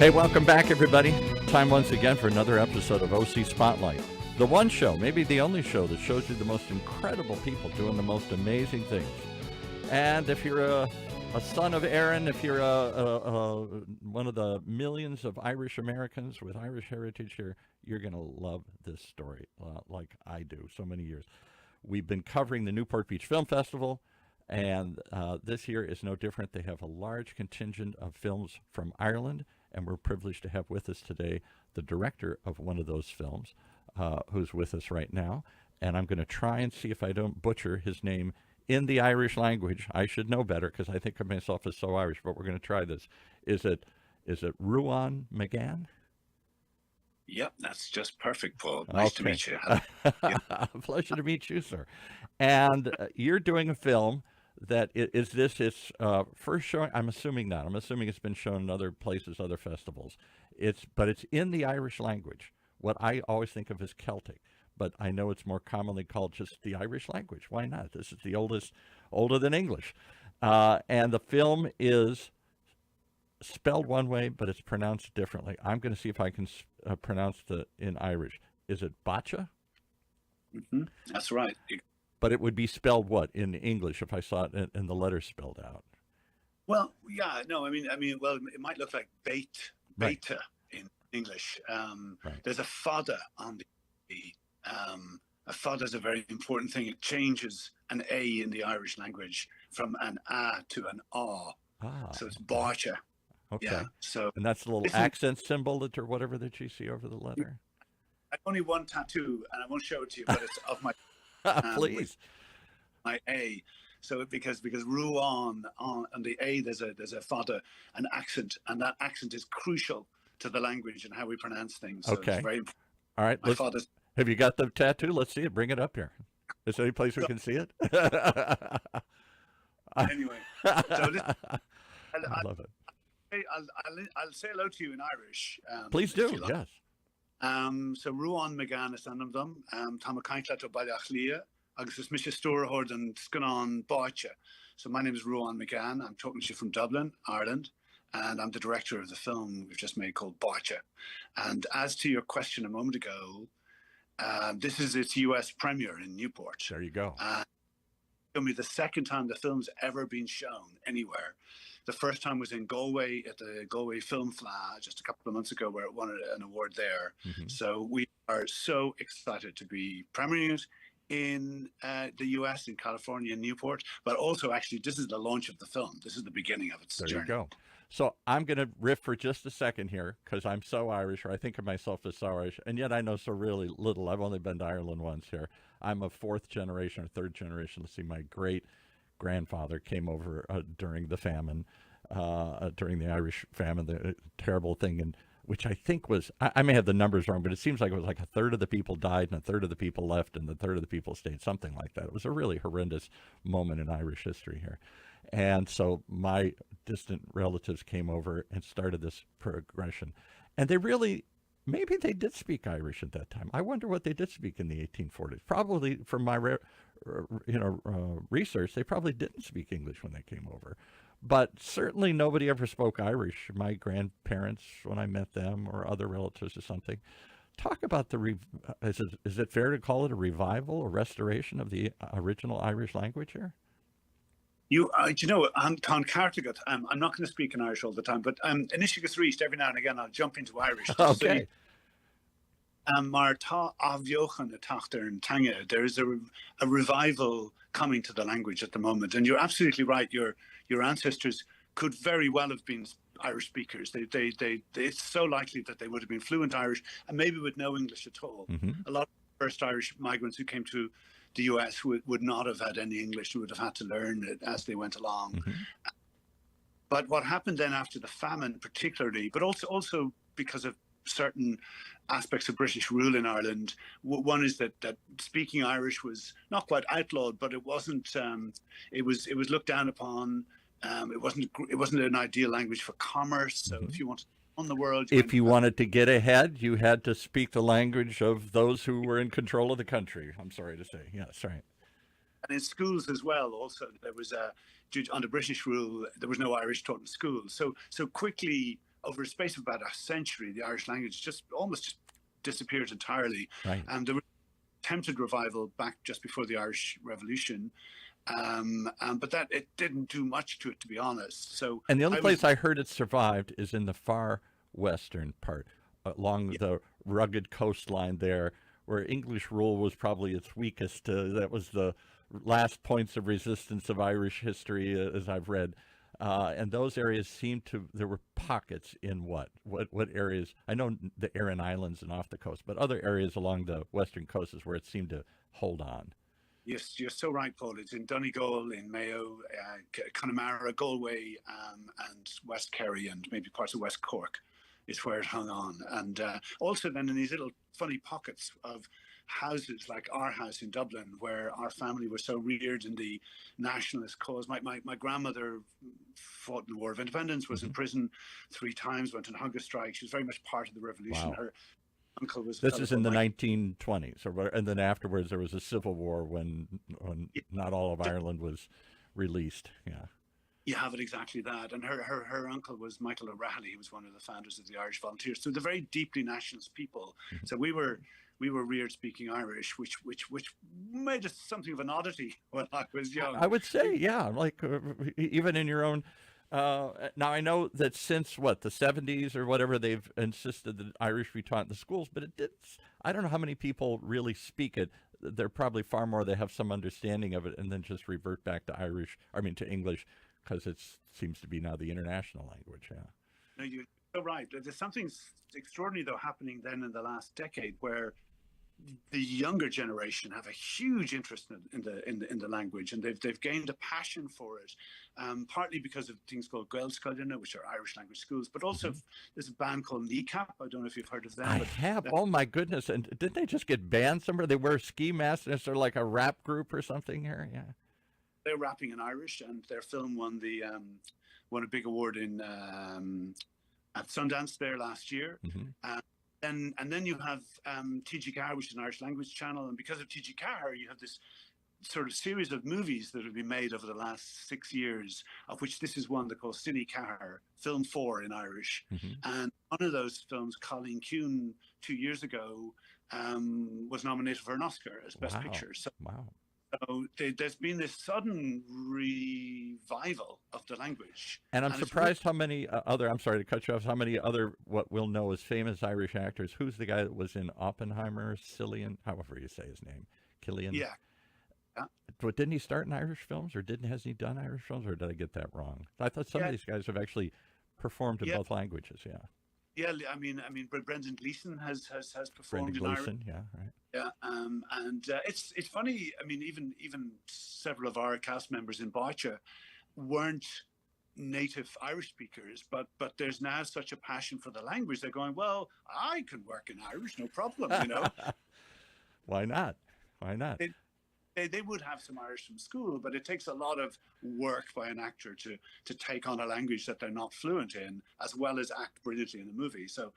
Hey, welcome back, everybody. Time once again for another episode of OC Spotlight. The one show, maybe the only show, that shows you the most incredible people doing the most amazing things. And if you're a son of Aaron, if you're one of the millions of Irish Americans with Irish heritage here, you're going to love this story like I do so many years. We've been covering the Newport Beach Film Festival, and this year is no different. They have a large contingent of films from Ireland, and we're privileged to have with us today the director of one of those films, who's with us right now. And I'm going to try and see if I don't butcher his name in the Irish language. I should know better because I think of myself as so Irish, but we're going to try this. Is it Ruan Magan? Yep, that's just perfect, Paul. Nice to meet you. Pleasure to meet you, sir. And you're doing a film that is this its first showing? I'm assuming not. I'm assuming it's been shown in other places, other festivals. But it's in the Irish language, what I always think of as Celtic. But I know it's more commonly called just the Irish language. Why not? This is the older than English. And the film is spelled one way, but it's pronounced differently. I'm going to see if I can pronounce it in Irish. Is it Bacha? Mm-hmm. That's right. But it would be spelled what in English if I saw it in the letters spelled out? Well, yeah, no, I mean, well, it might look like BAITE in English. Right. There's a fada on the a fada is a very important thing. It changes an A in the Irish language from an A to an A. So it's Bacha. Okay. Yeah, so and that's the little accent symbol or whatever that you see over the letter. I only one tattoo, and I won't show it to you, but it's of my please my A. So because Ruan on the A there's a fada, an accent, and that accent is crucial to the language and how we pronounce things. So okay. It's very important. All right. Have you got the tattoo? Let's see it. Bring it up here. Is there any place we can see it? Anyway, so I love it. I'll say hello to you in Irish. Please do. Yes. So Ruan Magan is an dom. Tá caintla to bailach lia. Agus is Misha Storehord and Scanon Bacha. So my name is Ruan Magan. I'm talking to you from Dublin, Ireland, and I'm the director of the film we've just made called Bacha. And as to your question a moment ago, this is its US premiere in Newport. There you go. It'll be the second time the film's ever been shown anywhere. The first time was in Galway at the Galway Film Festival just a couple of months ago, where it won an award there. Mm-hmm. So we are so excited to be premiering it in the US, in California, in Newport. But also, actually, this is the launch of the film. This is the beginning of its journey. There you go. So I'm going to riff for just a second here because I'm so Irish, or I think of myself as so Irish, and yet I know so really little. I've only been to Ireland once here. I'm a fourth generation or third generation. Let's see, my great-grandfather came over during the famine, during the Irish famine, the terrible thing, and which I think was, I may have the numbers wrong, but it seems like it was like a third of the people died and a third of the people left and a third of the people stayed, something like that. It was a really horrendous moment in Irish history here. And so my distant relatives came over and started this progression. And they really, maybe they did speak Irish at that time. I wonder what they did speak in the 1840s. Probably, from my research, they probably didn't speak English when they came over. But certainly nobody ever spoke Irish. My grandparents, when I met them, or other relatives or something. Talk about is it fair to call it a revival or restoration of the original Irish language here? You know, I'm Cartigat. I'm not going to speak in Irish all the time, but Inishigas Reist, every now and again, I'll jump into Irish. Okay. Mar tá aviochen a tachter and tanga. There is a revival coming to the language at the moment, and you're absolutely right. Your ancestors could very well have been Irish speakers. It's so likely that they would have been fluent Irish and maybe with no English at all. Mm-hmm. A lot of the first Irish migrants who came to the US would not have had any English. They would have had to learn it as they went along. Mm-hmm. But what happened then after the famine, particularly, but also because of certain aspects of British rule in Ireland, one is that speaking Irish was not quite outlawed, but it wasn't. It was looked down upon. It wasn't an ideal language for commerce. So mm-hmm. if you wanted on the world, if you wanted to get ahead, you had to speak the language of those who were in control of the country. I'm sorry to say, yes, right. And in schools as well. Also, there was under British rule, there was no Irish taught in schools. So quickly, over a space of about a century, the Irish language just almost disappeared entirely. Right. And there was attempted revival back just before the Irish Revolution, but that it didn't do much to it, to be honest. So, And the only place I heard it survived is in the far western part, along the rugged coastline there, where English rule was probably its weakest. That was the last points of resistance of Irish history, as I've read. And those areas seemed to, there were pockets in what areas? I know the Aran Islands and off the coast, but other areas along the western coast is where it seemed to hold on. Yes, you're so right, Paul. It's in Donegal, in Mayo, Connemara, Galway, and West Kerry, and maybe parts of West Cork is where it hung on. And also then in these little funny pockets of houses, like our house in Dublin, where our family was so reared in the nationalist cause. My grandmother fought in the War of Independence, was in prison 3 times, went on hunger strike. She was very much part of the revolution. Wow. Her uncle was... This is in the 1920s, and then afterwards there was a civil war when not all of Ireland was released. Yeah. You have it exactly that. And her uncle was Michael O'Reilly. He was one of the founders of the Irish Volunteers. So they're very deeply nationalist people. So we were reared speaking Irish, which made us something of an oddity when I was young. I would say, yeah, like even in your own. Now I know that since the 70s or whatever, they've insisted that Irish be taught in the schools, but it did. I don't know how many people really speak it. They're probably far more. They have some understanding of it, and then just revert back to English, because it seems to be now the international language. Yeah. No, you're so right. There's something extraordinary though happening then in the last decade, where the younger generation have a huge interest in the language, and they've gained a passion for it, partly because of things called Gaelscoileanna, which are Irish language schools, but also there's a band called Kneecap. I don't know if you've heard of them. I have. Oh my goodness! And didn't they just get banned somewhere? They wear ski masks, and they're like a rap group or something here. Yeah. They're rapping in Irish, and their film won a big award in at Sundance there last year. And then you have TG Car, which is an Irish language channel, and because of TG Car, you have this sort of series of movies that have been made over the last 6 years, of which this is one they call Cine Car, Film 4 in Irish. And one of those films, Colleen Kuhn, 2 years ago, was nominated for an Oscar as Best Picture. So there's been this sudden revival of the language. And I'm surprised how many I'm sorry to cut you off, how many other what we'll know as famous Irish actors. Who's the guy that was in Oppenheimer? Cillian, however you say his name. Killian? Yeah. But didn't he start in Irish films, or hasn't he done Irish films, or did I get that wrong? I thought some of these guys have actually performed in both languages, Yeah, I mean, Brendan Gleeson has performed in Irish. Yeah, right. Yeah, and it's funny. I mean, even several of our cast members in BAITE weren't native Irish speakers, but there's now such a passion for the language. They're going, well, I can work in Irish, no problem, you know. Why not? Why not? They would have some Irish from school, but it takes a lot of work by an actor to take on a language that they're not fluent in, as well as act brilliantly in the movie. So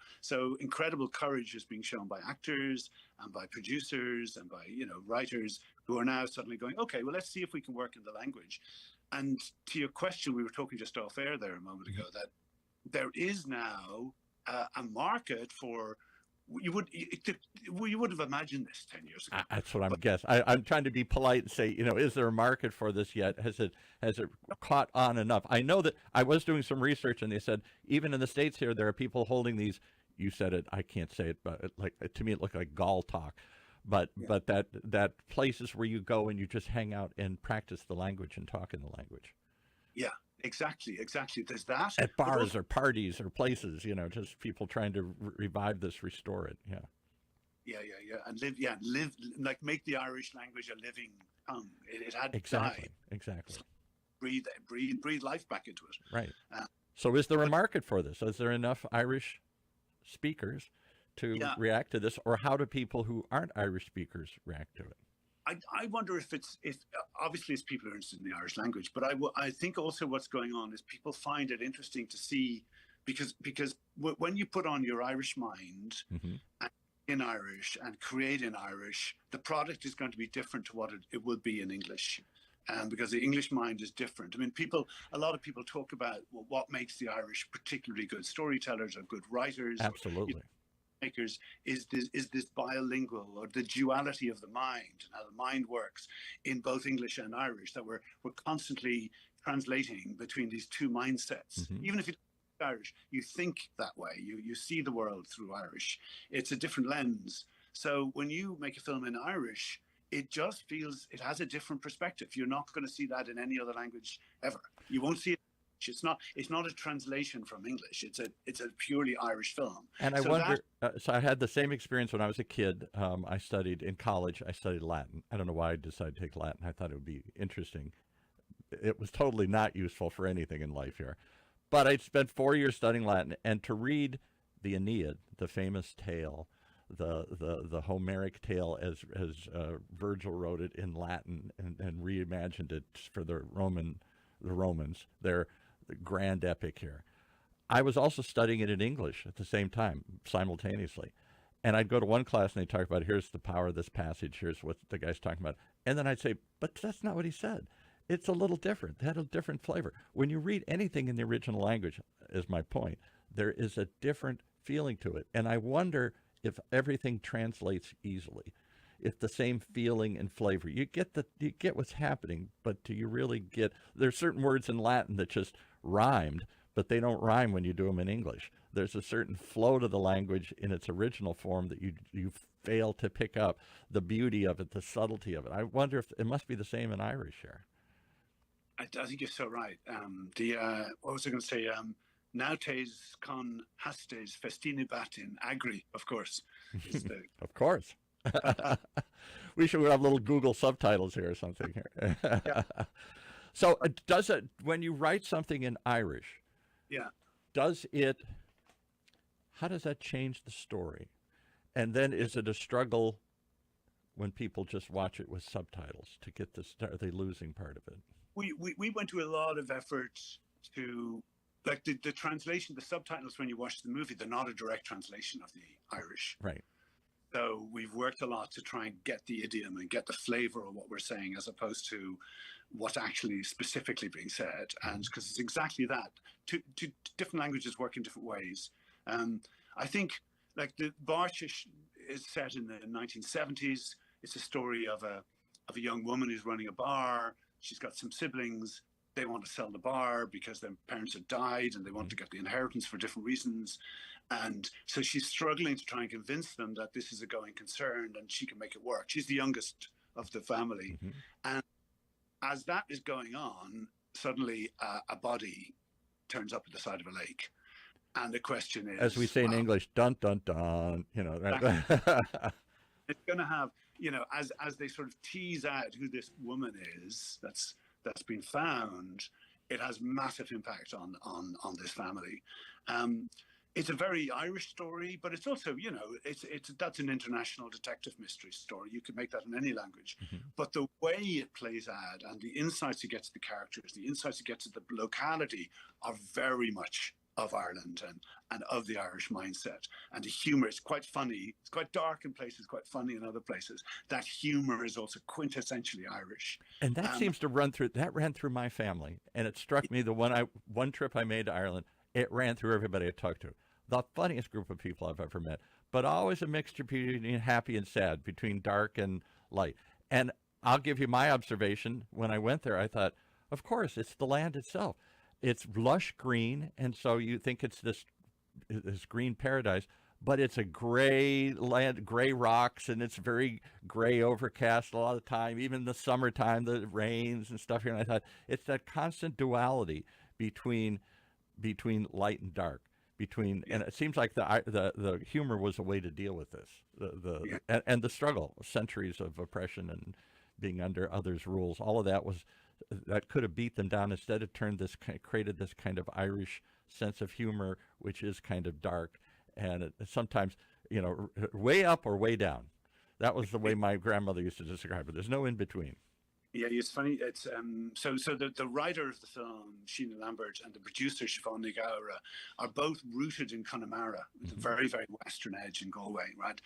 incredible courage is being shown by actors and by producers and by writers who are now suddenly going, okay, well, let's see if we can work in the language. And to your question, we were talking just off air there a moment ago, that there is now a market for. You would have imagined this 10 years ago. That's what I'm guessing. I'm trying to be polite and say, is there a market for this yet? Has it caught on enough? I know that I was doing some research, and they said even in the States here, there are people holding these. You said it. I can't say it, but to me, it looked like gall talk. But that places where you go and you just hang out and practice the language and talk in the language. Yeah. Exactly. There's that at bars or parties or places, just people trying to revive this, restore it. Yeah, and live like make the Irish language a living tongue. It had exactly. Breathe life back into it. Right. So, is there a market for this? Is there enough Irish speakers to react to this, or how do people who aren't Irish speakers react to it? I wonder if obviously it's people who are interested in the Irish language, but I think also what's going on is people find it interesting to see, because when you put on your Irish mind in Irish and create in Irish, the product is going to be different to what it will be in English. because the English mind is different. I mean, a lot of people talk about, well, what makes the Irish particularly good storytellers or good writers. Absolutely. Makers is this bilingual, or the duality of the mind, and how the mind works in both English and Irish, that we're constantly translating between these two mindsets. Mm-hmm. Even if you don't Irish, you think that way. You see the world through Irish. It's a different lens. So when you make a film in Irish, it just feels it has a different perspective. You're not going to see that in any other language ever. You won't see it. It's not a translation from English. It's a purely Irish film. And I wonder. So I had the same experience when I was a kid. I studied in college. I studied Latin. I don't know why I decided to take Latin. I thought it would be interesting. It was totally not useful for anything in life here. But I spent 4 years studying Latin, and to read the Aeneid, the famous tale, the Homeric tale as Virgil wrote it in Latin and reimagined it for the Romans, their grand epic here. I was also studying it in English at the same time, simultaneously. And I'd go to one class and they'd talk about, here's the power of this passage, here's what the guy's talking about. And then I'd say, but that's not what he said. It's a little different. It had a different flavor. When you read anything in the original language, is my point, there is a different feeling to it. And I wonder if everything translates easily, if the same feeling and flavor, you get what's happening, but do you really get, there's certain words in Latin that just rhymed, but they don't rhyme when you do them in English. There's a certain flow to the language in its original form that you fail to pick up the beauty of it, the subtlety of it. I wonder if it must be the same in Irish here. I think you're so right. What was I going to say? Nautes con hastes festinibatin agri, of course. Is the Of course. We should have little Google subtitles here or something here. Yeah. So does it, when you write something in Irish, Yeah. how does that change the story? And then is it a struggle when people just watch it with subtitles to get this, are they losing part of it? We went to a lot of effort to, like the translation, the subtitles when you watch the movie, they're not a direct translation of the Irish. Right. So we've worked a lot to try and get the idiom and get the flavor of what we're saying, as opposed to what's actually specifically being said. And because it's exactly that. Two different languages work in different ways. I think like the Barshish is set in the 1970s. It's a story of a young woman who's running a bar. She's got some siblings. They want to sell the bar because their parents had died and they want to get the inheritance for different reasons. And so she's struggling to try and convince them that this is a going concern and she can make it work. She's the youngest of the family. Mm-hmm. And as that is going on, suddenly a body turns up at the side of a lake. And the question is, as we say in English, dun, dun, dun, you know. It's going to have, you know, as they sort of tease out who this woman is that's been found, it has massive impact on this family. It's a very Irish story, but it's also, you know, that's an international detective mystery story. You could make that in any language. Mm-hmm. But the way it plays out and the insights you get to the characters, the insights you get to the locality are very much of Ireland and of the Irish mindset. And the humor is quite funny. It's quite dark in places, quite funny in other places. That humor is also quintessentially Irish. And that seems to ran through my family. And it struck me, the one trip I made to Ireland, it ran through everybody I talked to. The funniest group of people I've ever met, but always a mixture between happy and sad, between dark and light. And I'll give you my observation. When I went there, I thought, of course, it's the land itself. It's lush green, and so you think it's this green paradise, but it's a gray land, gray rocks, and it's very gray, overcast a lot of the time. Even in the summertime, the rains and stuff here. And I thought it's that constant duality between light and dark. And it seems like the humor was a way to deal with this, and the struggle, centuries of oppression and being under others' rules. All of that could have beat them down. Instead, it created this kind of Irish sense of humor, which is kind of dark, and it sometimes, you know, way up or way down. That was the way my grandmother used to describe it. There's no in between. Yeah, it's funny. It's so the writer of the film, Sheena Lambert, and the producer, Siobhan Nigara, are both rooted in Connemara, with a very, very western edge in Galway, right?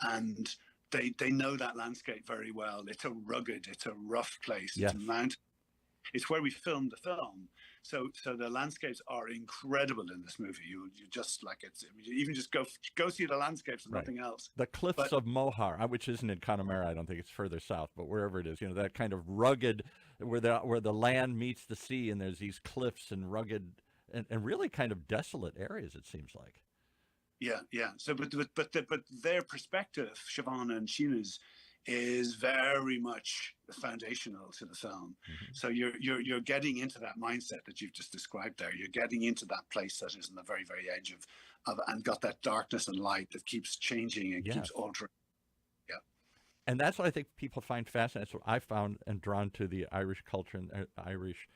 And they know that landscape very well. It's a rugged, it's a rough place. Yes. It's a mountain it's where we filmed the film. So the landscapes are incredible in this movie. You just like it's you even just go see the landscapes and Right. nothing else. The cliffs of Moher, which isn't in Connemara, I don't think it's further south, but wherever it is, that kind of rugged, where the land meets the sea, and there's these cliffs and rugged and really kind of desolate areas, it seems like. Yeah. So, but their perspective, Siobhan and Sheena's, is very much foundational to the film. Mm-hmm. So you're getting into that mindset that you've just described there. You're getting into that place that is on the very, very edge of and got that darkness and light that keeps changing and keeps altering. Yeah. And that's what I think people find fascinating. That's what I found and drawn to the Irish culture and Irish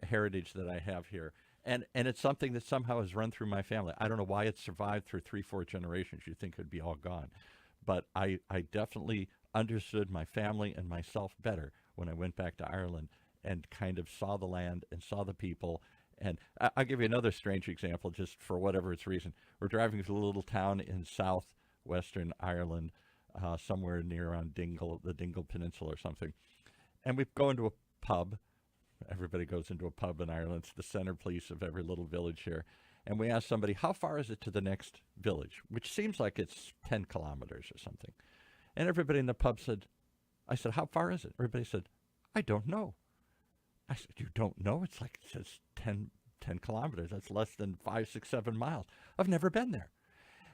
heritage that I have here. And it's something that somehow has run through my family. I don't know why it's survived through 3-4 generations. You'd think it would be all gone. But I definitely understood my family and myself better when I went back to Ireland and kind of saw the land and saw the people. And I'll give you another strange example, just for whatever its reason. We're driving through a little town in southwestern Ireland, somewhere near around the Dingle Peninsula or something. And we go into a pub. Everybody goes into a pub in Ireland. It's the centerpiece of every little village here. And we asked somebody, how far is it to the next village? Which seems like it's 10 kilometers or something. And everybody in the pub said, I said, how far is it? Everybody said, I don't know. I said, you don't know? It's like, it says 10 kilometers. That's less than 5, 6, 7 miles. I've never been there.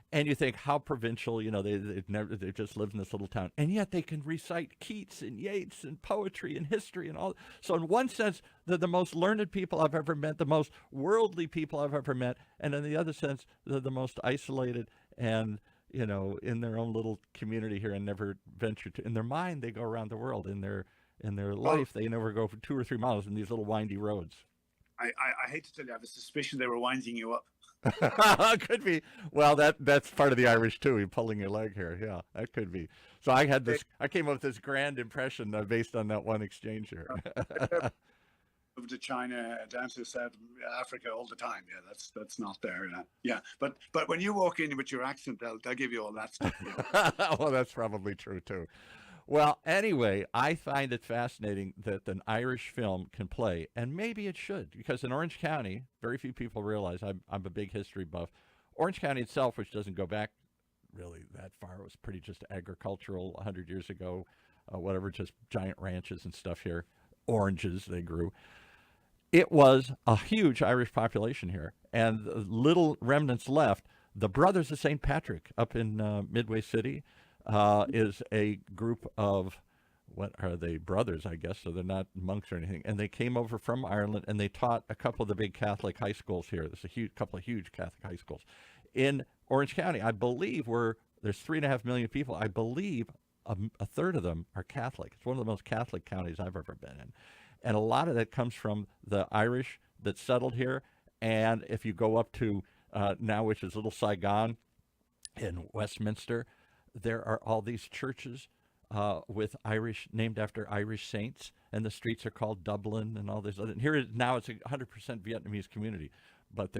And you think how provincial, they've just lived in this little town. And yet they can recite Keats and Yeats and poetry and history and all. So in one sense, they're the most learned people I've ever met, the most worldly people I've ever met. And in the other sense, they're the most isolated and, in their own little community here and never venture to. In their mind, they go around the world. In their life, they never go for 2 or 3 miles in these little windy roads. I hate to tell you, I have a suspicion they were winding you up. Could be. Well, that's part of the Irish too. You're pulling your leg here. Yeah, that could be. So I came up with this grand impression based on that one exchange here. Over to China, down to South Africa all the time. Yeah, that's not there. Yeah, but when you walk in with your accent, they'll give you all that stuff. Yeah. Well, that's probably true too. Well, anyway, I find it fascinating that an Irish film can play, and maybe it should, because in Orange County, very few people realize I'm a big history buff. Orange County itself, which doesn't go back really that far, it was pretty just agricultural 100 years ago, just giant ranches and stuff here, oranges they grew. It was a huge Irish population here, and the little remnants left. The Brothers of St. Patrick up in Midway City, is a group of, what are they, brothers, I guess, so they're not monks or anything. And they came over from Ireland, and they taught a couple of the big Catholic high schools here. There's a couple of huge Catholic high schools. In Orange County, I believe there's 3.5 million people. I believe a third of them are Catholic. It's one of the most Catholic counties I've ever been in. And a lot of that comes from the Irish that settled here. And if you go up to now, which is Little Saigon in Westminster, there are all these churches with Irish, named after Irish saints, and the streets are called Dublin and all this other. And here now it's a 100% Vietnamese community, but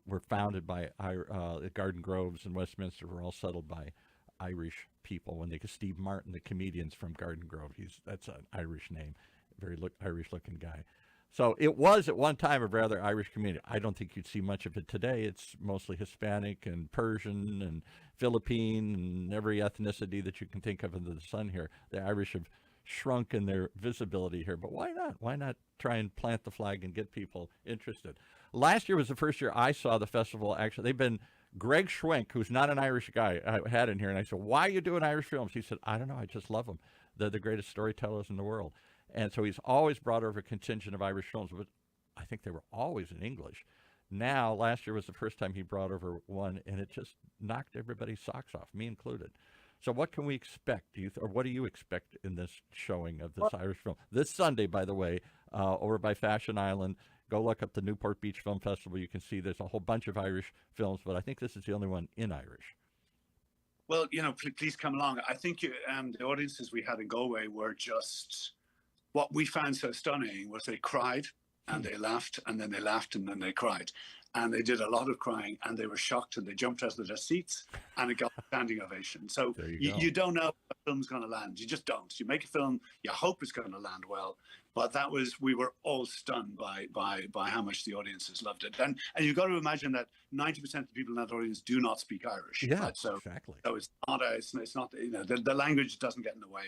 were founded by the Garden Groves and Westminster were all settled by Irish people. Steve Martin, the comedian's from Garden Grove, that's an Irish name, very Irish-looking guy. So it was at one time a rather Irish community. I don't think you'd see much of it today. It's mostly Hispanic and Persian and Philippine and every ethnicity that you can think of under the sun here. The Irish have shrunk in their visibility here, but why not? Why not try and plant the flag and get people interested? Last year was the first year I saw the festival. Actually, Greg Schwenk, who's not an Irish guy, I had in here, and I said, why are you doing Irish films? He said, I don't know, I just love them. They're the greatest storytellers in the world. And so he's always brought over a contingent of Irish films, but I think they were always in English. Now, last year was the first time he brought over one, and it just knocked everybody's socks off, me included. So what can we expect, or what do you expect in this showing of this Irish film? This Sunday, by the way, over by Fashion Island, go look up the Newport Beach Film Festival. You can see there's a whole bunch of Irish films, but I think this is the only one in Irish. Well, please come along. I think the audiences we had in Galway were just... What we found so stunning was they cried and they laughed and then they laughed and they cried. And they did a lot of crying and they were shocked and they jumped out of their seats and it got standing ovation. So There you go. you don't know if a film's going to land. You just don't. You make a film, you hope it's going to land well. But we were all stunned by how much the audiences loved it. And you've got to imagine that 90% of the people in that audience do not speak Irish. Yeah, right? So exactly. So it's not the language doesn't get in the way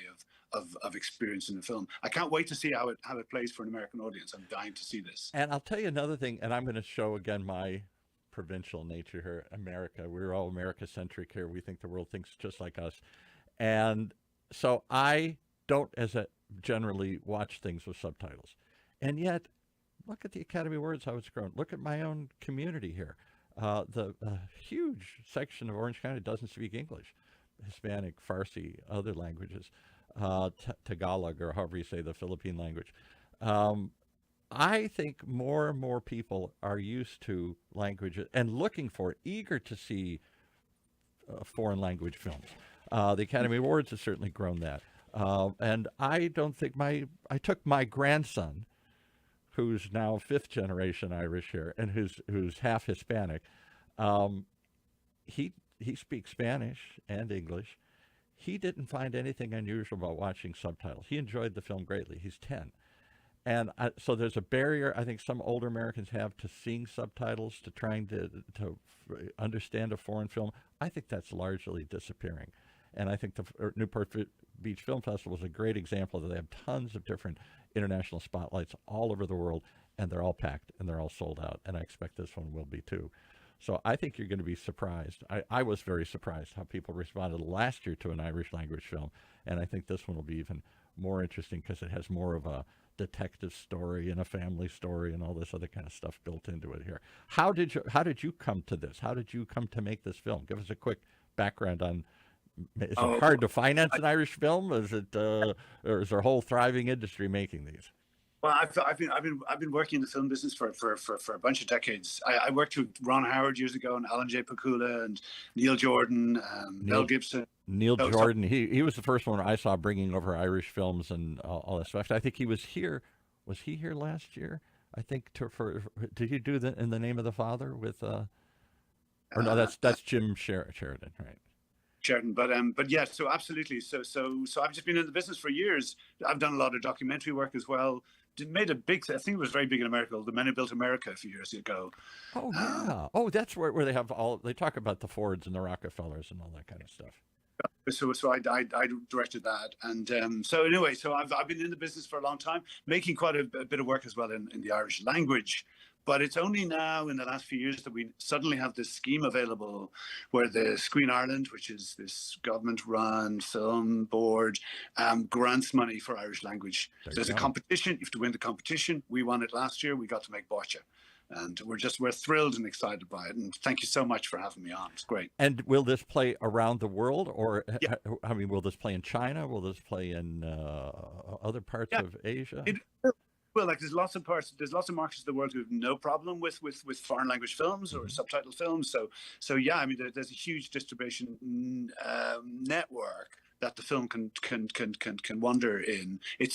of experiencing the film. I can't wait to see how it plays for an American audience. I'm dying to see this. And I'll tell you another thing, and I'm going to show again my provincial nature here. America, we're all America-centric here. We think the world thinks just like us. And so I don't, generally watch things with subtitles. And yet, look at the Academy Awards, how it's grown. Look at my own community here. The huge section of Orange County doesn't speak English. Hispanic, Farsi, other languages, Tagalog, or however you say the Philippine language. I think more and more people are used to languages and looking for it, eager to see foreign language films. The Academy Awards has certainly grown that. And I don't think I took my grandson, who's now fifth generation Irish here, and who's half Hispanic. He speaks Spanish and English. He didn't find anything unusual about watching subtitles. He enjoyed the film greatly. He's 10. And so there's a barrier I think some older Americans have to seeing subtitles, to trying to understand a foreign film. I think that's largely disappearing. And I think the Newport Beach Film Festival is a great example that they have tons of different international spotlights all over the world, and they're all packed and they're all sold out. And I expect this one will be too. So I think you're going to be surprised. I was very surprised how people responded last year to an Irish language film. And I think this one will be even more interesting because it has more of a detective story and a family story and all this other kind of stuff built into it here. How did you come to this? How did you come to make this film? Give us a quick background on. Is it hard to finance an Irish film? Is it, or is there a whole thriving industry making these? Well, I've been working in the film business for a bunch of decades. I worked with Ron Howard years ago, and Alan J. Pakula, and Neil Jordan, Mel Gibson. Neil Jordan, he was the first one I saw bringing over Irish films and all that stuff. I think he was here. Was he here last year? I think did he do In the Name of the Father with? Or no, that's Jim Sheridan, right? Sheridan, but yeah, so absolutely. So I've just been in the business for years. I've done a lot of documentary work as well. Made a big, I think it was very big in America, The Men Who Built America a few years ago. Oh, yeah. That's where they have they talk about the Fords and the Rockefellers and all that kind of stuff. So I directed that. And so anyway, so I've been in the business for a long time, making quite a bit of work as well in the Irish language. But it's only now in the last few years that we suddenly have this scheme available where the Screen Ireland, which is this government-run film board, grants money for Irish language. There's a competition. You have to win the competition. We won it last year. We got to make Boccia. And we're thrilled and excited by it. And thank you so much for having me on. It's great. And will this play around the world? Or, yeah. I mean, will this play in China? Will this play in other parts of Asia? Well, like there's lots of markets of the world who have no problem with foreign language films or subtitled films. So yeah, I mean, there's a huge distribution network that the film can wander in. It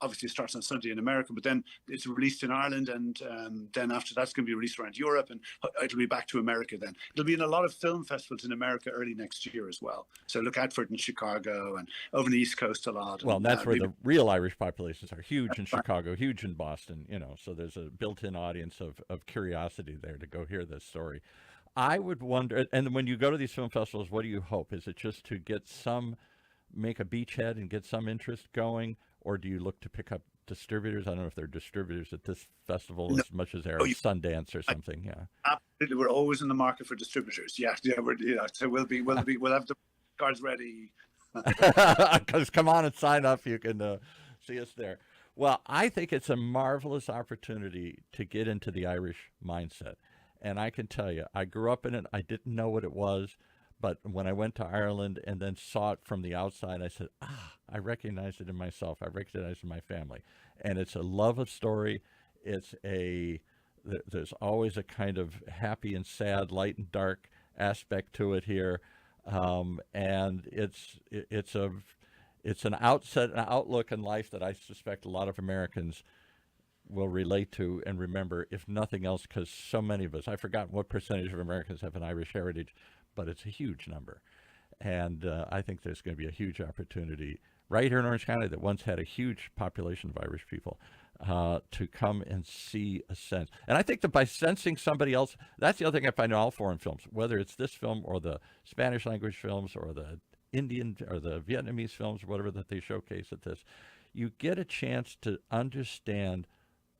obviously starts on Sunday in America, but then it's released in Ireland, and then after that's going to be released around Europe, and it'll be back to America then. It'll be in a lot of film festivals in America early next year as well. So look out for it in Chicago and over the East Coast a lot. Well, and that's where the real Irish populations are huge in Chicago, huge in Boston, so there's a built-in audience of curiosity there to go hear this story. I would wonder, and when you go to these film festivals, what do you hope? Is it just to make a beachhead and get some interest going? Or do you look to pick up distributors? I don't know if they're distributors at this festival as much as they're at Sundance or something. Yeah, absolutely. We're always in the market for distributors. Yeah. So we'll have the cards ready. Because come on and sign up. You can see us there. Well, I think it's a marvelous opportunity to get into the Irish mindset, and I can tell you, I grew up in it. I didn't know what it was. But when I went to Ireland and then saw it from the outside, I said, I recognized it in myself. I recognized it in my family. And it's a love of story. There's always a kind of happy and sad, light and dark aspect to it here. And it's an outlook in life that I suspect a lot of Americans will relate to and remember, if nothing else, because so many of us, I've forgotten what percentage of Americans have an Irish heritage, but it's a huge number. And I think there's going to be a huge opportunity right here in Orange County that once had a huge population of Irish people to come and see a sense. And I think that by sensing somebody else, that's the other thing I find in all foreign films, whether it's this film or the Spanish language films or the Indian or the Vietnamese films or whatever that they showcase at this, you get a chance to understand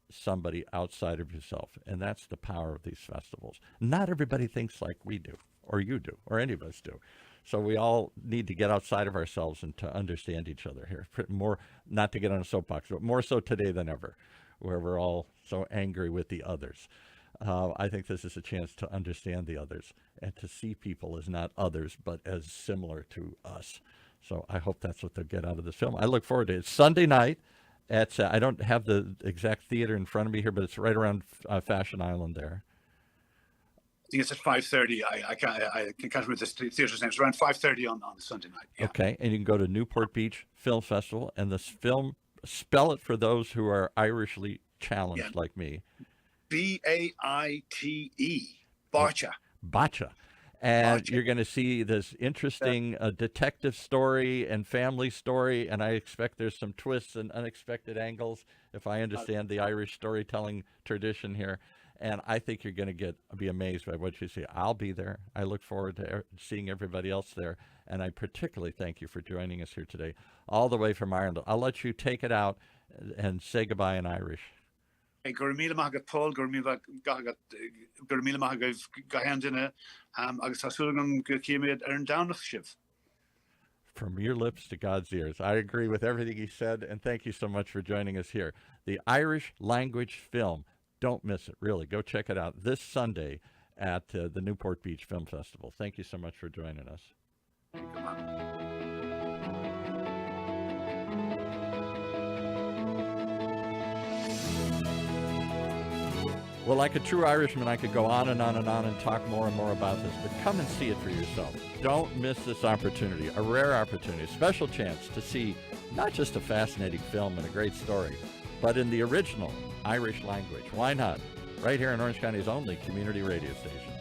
somebody outside of yourself. And that's the power of these festivals. Not everybody thinks like we do, or you do, or any of us do. So we all need to get outside of ourselves and to understand each other here. More, not to get on a soapbox, but more so today than ever, where we're all so angry with the others. I think this is a chance to understand the others and to see people as not others, but as similar to us. So I hope that's what they'll get out of this film. I look forward to it. It's Sunday night. I don't have the exact theater in front of me here, but it's right around Fashion Island there. I think it's at 5:30. I can't remember the theatre's name. It's around 5:30 on Sunday night. Yeah. Okay, and you can go to Newport Beach Film Festival, and this film, spell it for those who are Irishly challenged like me. BAITE. BAITE. BAITE. And you're going to see this interesting detective story and family story, and I expect there's some twists and unexpected angles, if I understand the Irish storytelling tradition here. And I think you're going to be amazed by what you see. I'll be there. I look forward to seeing everybody else there. And I particularly thank you for joining us here today, all the way from Ireland. I'll let you take it out and say goodbye in Irish. Gur míle maith Paul, gur míle maith gahandine, agus tasúlagam go cíimiad an dánach sibh. From your lips to God's ears. I agree with everything he said, and thank you so much for joining us here. The Irish Language Film. Don't miss it, really. Go check it out this Sunday at the Newport Beach Film Festival. Thank you so much for joining us. Thank you, man. Well, like a true Irishman, I could go on and on and on and talk more and more about this, but come and see it for yourself. Don't miss this opportunity, a rare opportunity, a special chance to see not just a fascinating film and a great story, but in the original Irish language. Why not? Right here in Orange County's only community radio station.